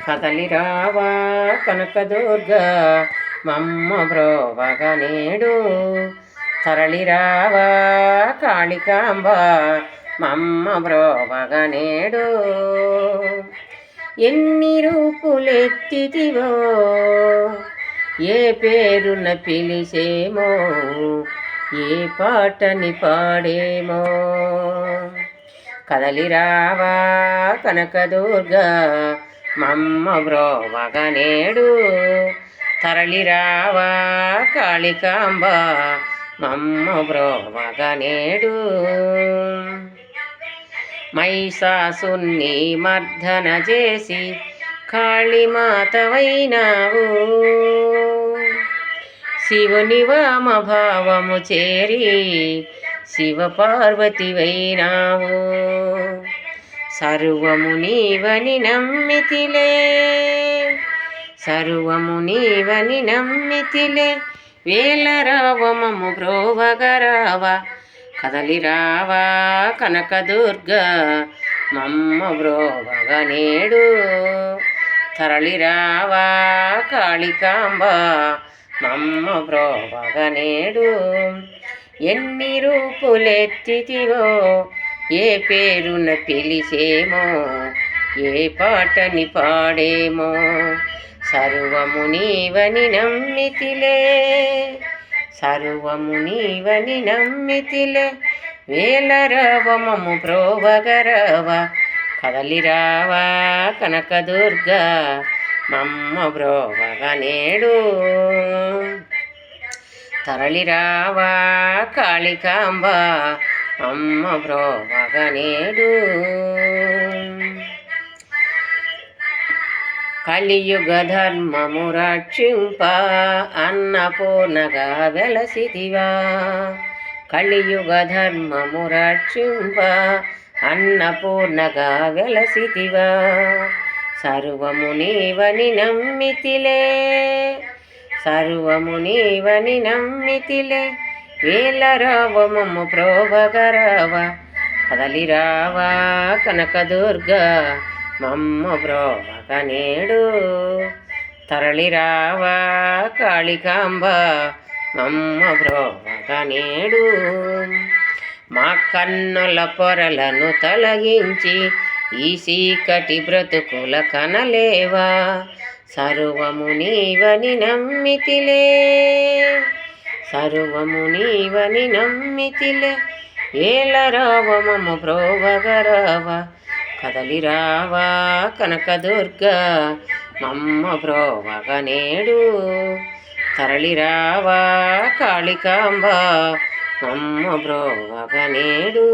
కదలిరావా కనకదుర్గా మమ్మ బ్రోవగ నేడు. తరలిరావా కాళికాంబ మమ్మ బ్రోవగ నేడు. ఎన్ని రూపులెత్తితివో ఏ పేరున పిలిచేమో ఏ పాటని పాడేమో. కదలిరావా కనకదుర్గా మమ్మ బ్రోవగ నేడు. తరలిరావా కాళికాంబ మమ్మ బ్రోవగ నేడు. మహిషాసుని మర్దన చేసి కాళీమాతవైనావు. శివుని వామభావము చేరి శివపార్వతివైనావు. సర్వము నీవని నమ్మితిలే సర్వము నీవని నమ్మితిలే. వేలరావమము బ్రోవగరావ కదలిరావా కనకదుర్గా మమ్మ బ్రోవగ నేడు. తరలిరావా కాళికాంబ మమ్మ బ్రోవగ నేడు. ఎన్ని రూపులెత్తితివో ఏ పేరున పిలిచేమో ఏ పాటని పాడేమో. సర్వము నీవని నమ్మితిలే సర్వము నీవని నమ్మితిలే. వేలరావమము బ్రోవగరావ కదలిరావా కనకదుర్గా మమ్మ బ్రోవగ నేడు. తరలిరావా కాళికాంబ మమ్మ బ్రోవగ నేడు. కలియుగ ధర్మము రక్షింప అన్నపూర్ణగా వెలసిదివా. కలియుగ ధర్మము రక్షింప అన్నపూర్ణగా వెలసిదివా. సర్వము నీవని నమ్మితిలే సర్వము నీవని నమ్మితిలే. వేలరావమము బ్రోవగరావ కదలిరావా కనకదుర్గా మమ్మ బ్రోవగ నేడు. తరలిరావా కాళికాంబ మమ్మ బ్రోవగ నేడు. మా కన్నుల పొరలను తొలగించి ఈ చీకటి బ్రతుకుల కనలేవా. సర్వము నీవని నమ్మితిలే సర్వము నీవని నమ్మితిలే. వేలరావమము బ్రోవగరావ కదలిరావా కనకదుర్గా మమ్మ బ్రోవగ నేడు. తరలిరావా కాళికాంబ మమ్మ బ్రోవగ నేడు.